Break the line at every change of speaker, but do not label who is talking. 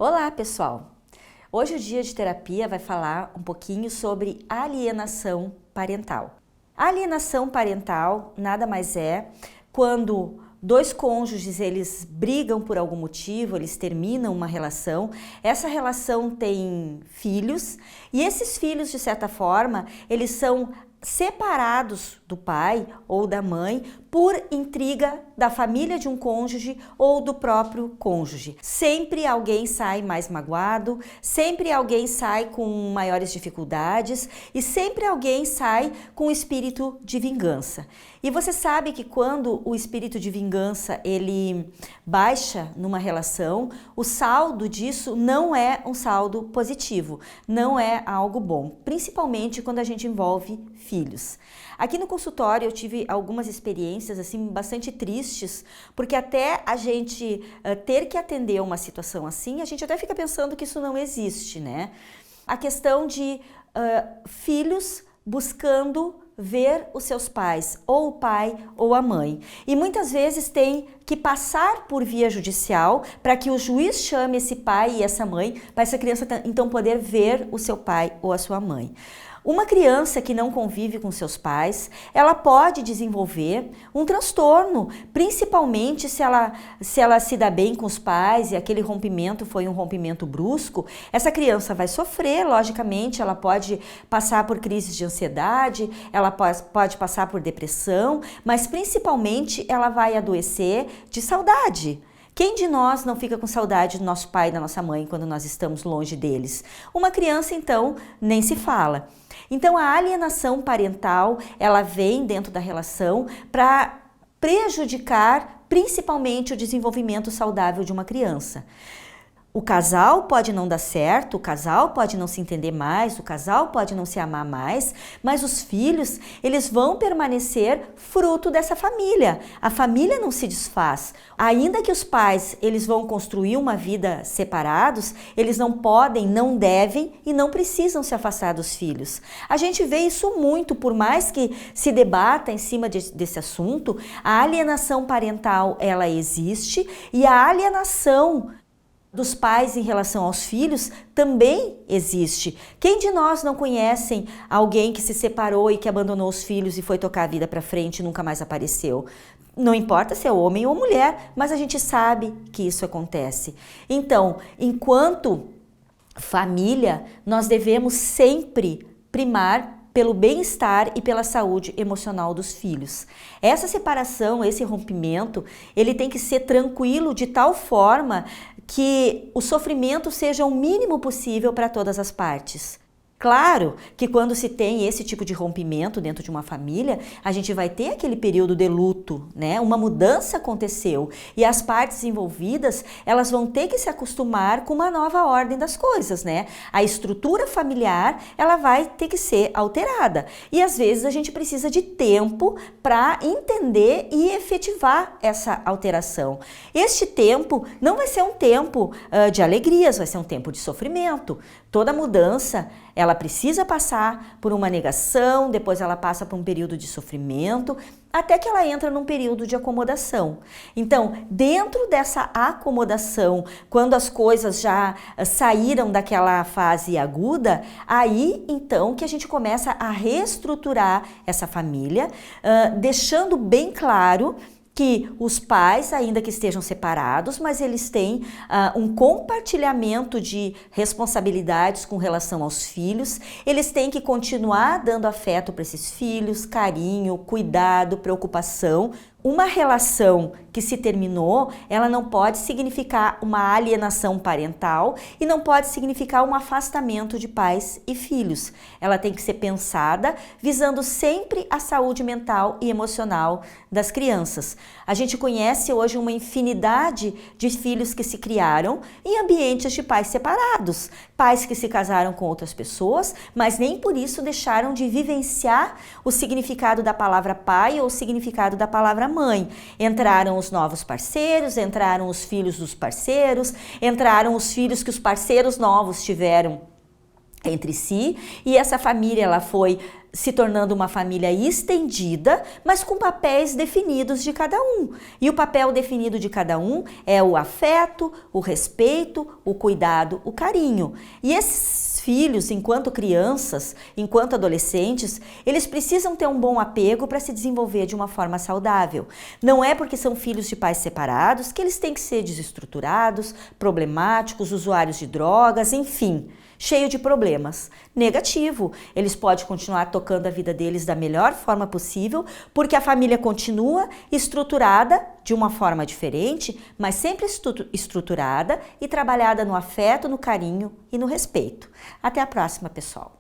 Olá, pessoal! Hoje o dia de terapia vai falar um pouquinho sobre alienação parental. A alienação parental nada mais é quando dois cônjuges eles brigam por algum motivo, eles terminam uma relação, essa relação tem filhos e esses filhos, de certa forma, eles são separados do pai ou da mãe por intriga da família de um cônjuge ou do próprio cônjuge. Sempre alguém sai mais magoado, sempre alguém sai com maiores dificuldades e sempre alguém sai com espírito de vingança. E você sabe que quando o espírito de vingança ele baixa numa relação, o saldo disso não é um saldo positivo, não é algo bom, principalmente quando a gente envolve filhos. Aqui no consultório eu tive algumas experiências assim bastante tristes, porque até a gente ter que atender uma situação assim, a gente até fica pensando que isso não existe, né? A questão de filhos buscando ver os seus pais, ou o pai ou a mãe. E muitas vezes tem que passar por via judicial para que o juiz chame esse pai e essa mãe, para essa criança então poder ver o seu pai ou a sua mãe. Uma criança que não convive com seus pais, ela pode desenvolver um transtorno, principalmente se ela se dá bem com os pais e aquele rompimento foi um rompimento brusco, essa criança vai sofrer, logicamente, ela pode passar por crises de ansiedade, ela pode passar por depressão, mas principalmente ela vai adoecer de saudade. Quem de nós não fica com saudade do nosso pai e da nossa mãe quando nós estamos longe deles? Uma criança, então, nem se fala. Então, a alienação parental, ela vem dentro da relação para prejudicar principalmente o desenvolvimento saudável de uma criança. O casal pode não dar certo, o casal pode não se entender mais, o casal pode não se amar mais, mas os filhos, eles vão permanecer fruto dessa família. A família não se desfaz. Ainda que os pais, eles vão construir uma vida separados, eles não podem, não devem e não precisam se afastar dos filhos. A gente vê isso muito, por mais que se debata em cima desse assunto, a alienação parental, ela existe e a alienação dos pais em relação aos filhos também existe. Quem de nós não conhece alguém que se separou e que abandonou os filhos e foi tocar a vida para frente e nunca mais apareceu? Não importa se é homem ou mulher, mas a gente sabe que isso acontece. Então, enquanto família, nós devemos sempre primar pelo bem-estar e pela saúde emocional dos filhos. Essa separação, esse rompimento, ele tem que ser tranquilo de tal forma que o sofrimento seja o mínimo possível para todas as partes. Claro que quando se tem esse tipo de rompimento dentro de uma família, a gente vai ter aquele período de luto, né? Uma mudança aconteceu e as partes envolvidas, elas vão ter que se acostumar com uma nova ordem das coisas, né? A estrutura familiar, ela vai ter que ser alterada e às vezes a gente precisa de tempo para entender e efetivar essa alteração. Este tempo não vai ser um tempo de alegrias, vai ser um tempo de sofrimento. Toda mudança, ela precisa passar por uma negação, depois ela passa por um período de sofrimento, até que ela entra num período de acomodação. Então, dentro dessa acomodação, quando as coisas já saíram daquela fase aguda, aí então que a gente começa a reestruturar essa família, deixando bem claro que os pais, ainda que estejam separados, mas eles têm um compartilhamento de responsabilidades com relação aos filhos, eles têm que continuar dando afeto para esses filhos, carinho, cuidado, preocupação. Uma relação que se terminou, ela não pode significar uma alienação parental e não pode significar um afastamento de pais e filhos. Ela tem que ser pensada visando sempre a saúde mental e emocional das crianças. A gente conhece hoje uma infinidade de filhos que se criaram em ambientes de pais separados, pais que se casaram com outras pessoas, mas nem por isso deixaram de vivenciar o significado da palavra pai ou o significado da palavra mãe. Entraram os novos parceiros, entraram os filhos dos parceiros, entraram os filhos que os parceiros novos tiveram entre si e essa família ela foi se tornando uma família estendida, mas com papéis definidos de cada um. E o papel definido de cada um é o afeto, o respeito, o cuidado, o carinho. E esses filhos, enquanto crianças, enquanto adolescentes, eles precisam ter um bom apego para se desenvolver de uma forma saudável. Não é porque são filhos de pais separados que eles têm que ser desestruturados, problemáticos, usuários de drogas, enfim, cheio de problemas. Negativo. Eles podem continuar tocando a vida deles da melhor forma possível, porque a família continua estruturada de uma forma diferente, mas sempre estruturada e trabalhada no afeto, no carinho e no respeito. Até a próxima, pessoal.